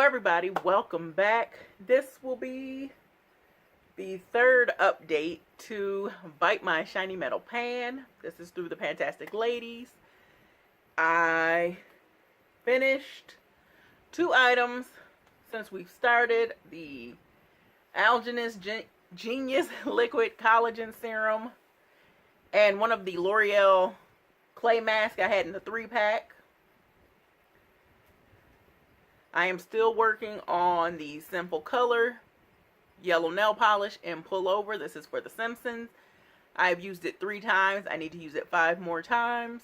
everybody, welcome back. This will be the third update to Bite My Shiny Metal Pan. This is through the PANtastic ladies. I finished 2 items since we've started. The Aldridge Genius Liquid Collagen Serum and one of the L'Oreal clay masks I had in the 3-pack. I am still working on the Simple color yellow nail polish in pullover. This is for the Simpsons. I've used it 3 times. I need to use it 5 more times.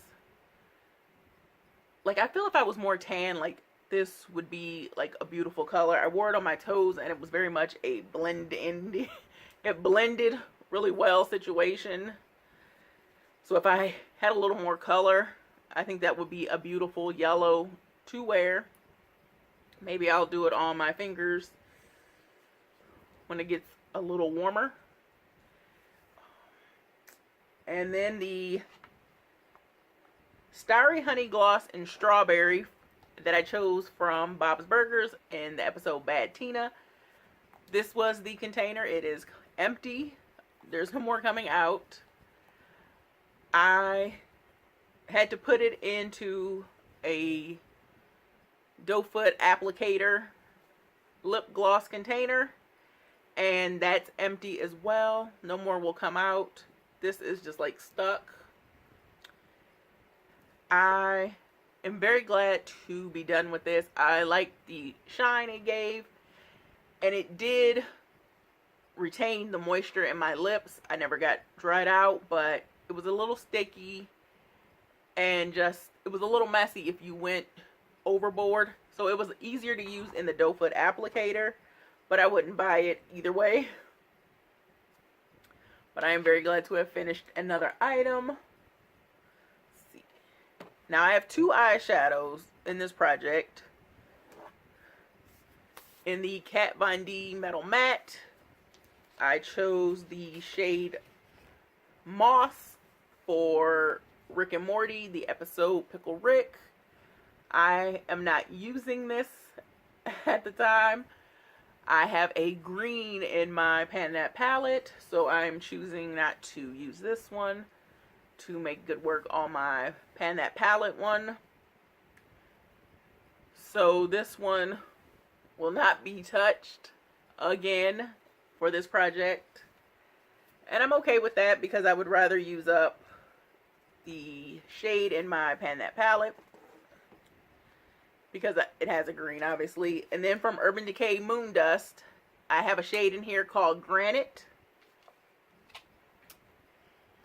Like, I feel if I was more tan, like, this would be like a beautiful color. I wore it on my toes and it was very much a blend in. It blended really well situation. So if I had a little more color, I think that would be a beautiful yellow to wear. Maybe I'll do it on my fingers when it gets a little warmer. And then the Starry Honey Gloss in Strawberry that I chose from Bob's Burgers in the episode Bad Tina. This was the container. It is empty. There's no more coming out. I had to put it into a doe foot applicator lip gloss container, and that's empty as well. No more will come out. This is just like stuck. I am very glad to be done with this. I like the shine it gave, and it did retain the moisture in my lips. I never got dried out, but it was a little sticky and just, it was a little messy if you went overboard. So it was easier to use in the doe foot applicator, but I wouldn't buy it either way. But I am very glad to have finished another item. Let's see. Now I have 2 eyeshadows in this project. In the Kat Von D MetalMatte, I chose the shade Moss for Rick and Morty, the episode Pickle Rick. I am not using this at the time. I have a green in my PanTastic palette, so I'm choosing not to use this one to make good work on my PanTastic palette one. So this one will not be touched again for this project. And I'm okay with that because I would rather use up the shade in my PanTastic palette, because it has a green, obviously. And then from Urban Decay Moon Dust, I have a shade in here called Granite.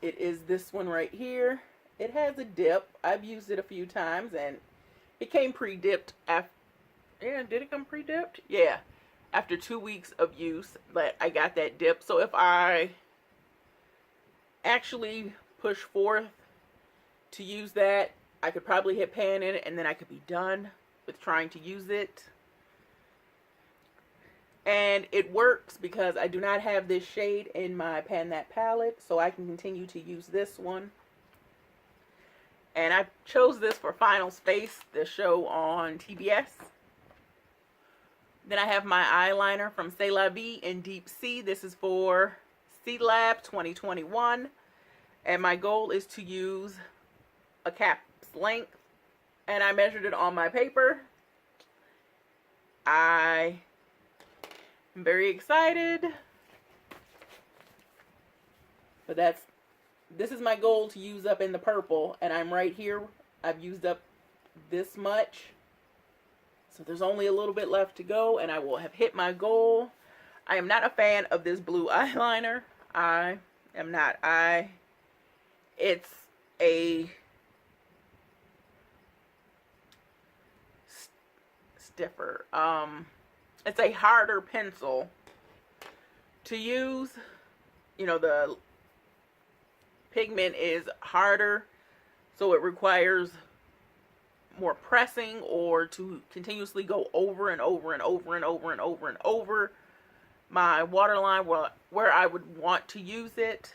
It is this one right here. It has a dip. I've used it a few times, and it came pre-dipped after. Yeah, did it come pre-dipped? Yeah, after 2 weeks of use, but I got that dip. So if I actually push forth to use that, I could probably hit pan in it, and then I could be done with trying to use it. And it works because I do not have this shade in my PanTastic palette, so I can continue to use this one. And I chose this for Final Space, the show on TBS. Then I have my eyeliner from C'est La Vie in Deep Sea. This is for C Lab 2021. And my goal is to use a cap's length. And I measured it on my paper. I am very excited. But this is my goal to use up in the purple. And I'm right here. I've used up this much. So there's only a little bit left to go, and I will have hit my goal. I am not a fan of this blue eyeliner. I am not. It's a stiffer. It's a harder pencil to use. You know, the pigment is harder, so it requires more pressing or to continuously go over and over and over and over and over and over my waterline where I would want to use it.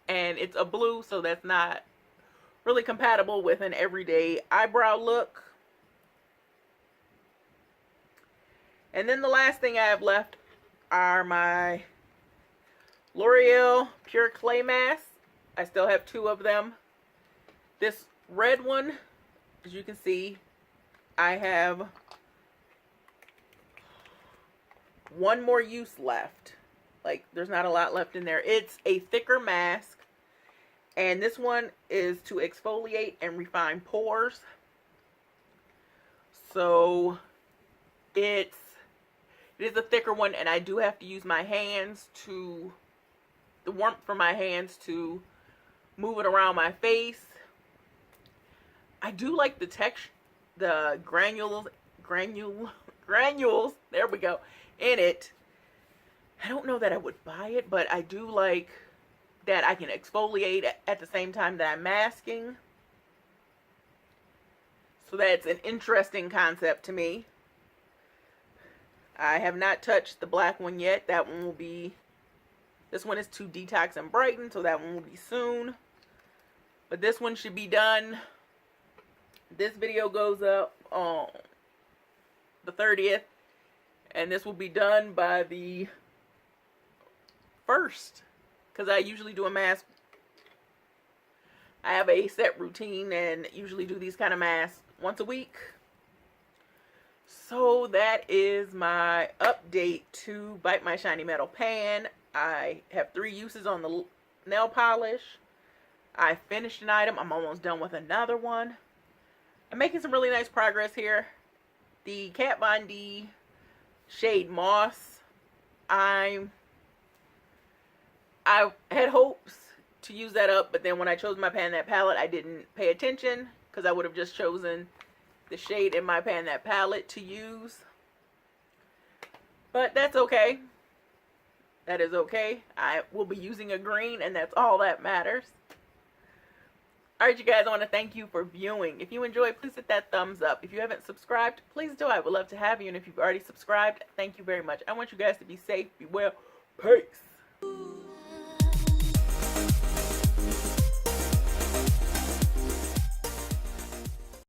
And it's a blue, so that's not really compatible with an everyday eyebrow look. And then the last thing I have left are my L'Oreal Pure Clay Masks. I still have 2 of them. This red one, as you can see, I have 1 more use left. Like, there's not a lot left in there. It's a thicker mask. And this one is to exfoliate and refine pores. So, it is a thicker one, and I do have to use my hands to, the warmth from my hands to move it around my face. I do like the texture, the granules, there we go, in it. I don't know that I would buy it, but I do like that I can exfoliate at the same time that I'm masking. So that's an interesting concept to me. I have not touched the black one yet. That one will be, this one is to detox and brighten, so that one will be soon. But this one should be done. This video goes up on the 30th, and this will be done by the 1st, because I usually do a mask. I have a set routine and usually do these kind of masks once a week. So that is my update to Bite My Shiny Metal Pan. I have 3 uses on the nail polish. I finished an item. I'm almost done with another one. I'm making some really nice progress here. The Kat Von D shade Moss. I had hopes to use that up, but then when I chose my PANtastic palette, I didn't pay attention, because I would have just chosen the shade in my PANtastic palette to use. But that's okay. That is okay. I will be using a green, and that's all that matters. Alright, you guys, I want to thank you for viewing. If you enjoyed, please hit that thumbs up. If you haven't subscribed, please do. I would love to have you. And if you've already subscribed, thank you very much. I want you guys to be safe, be well. Peace.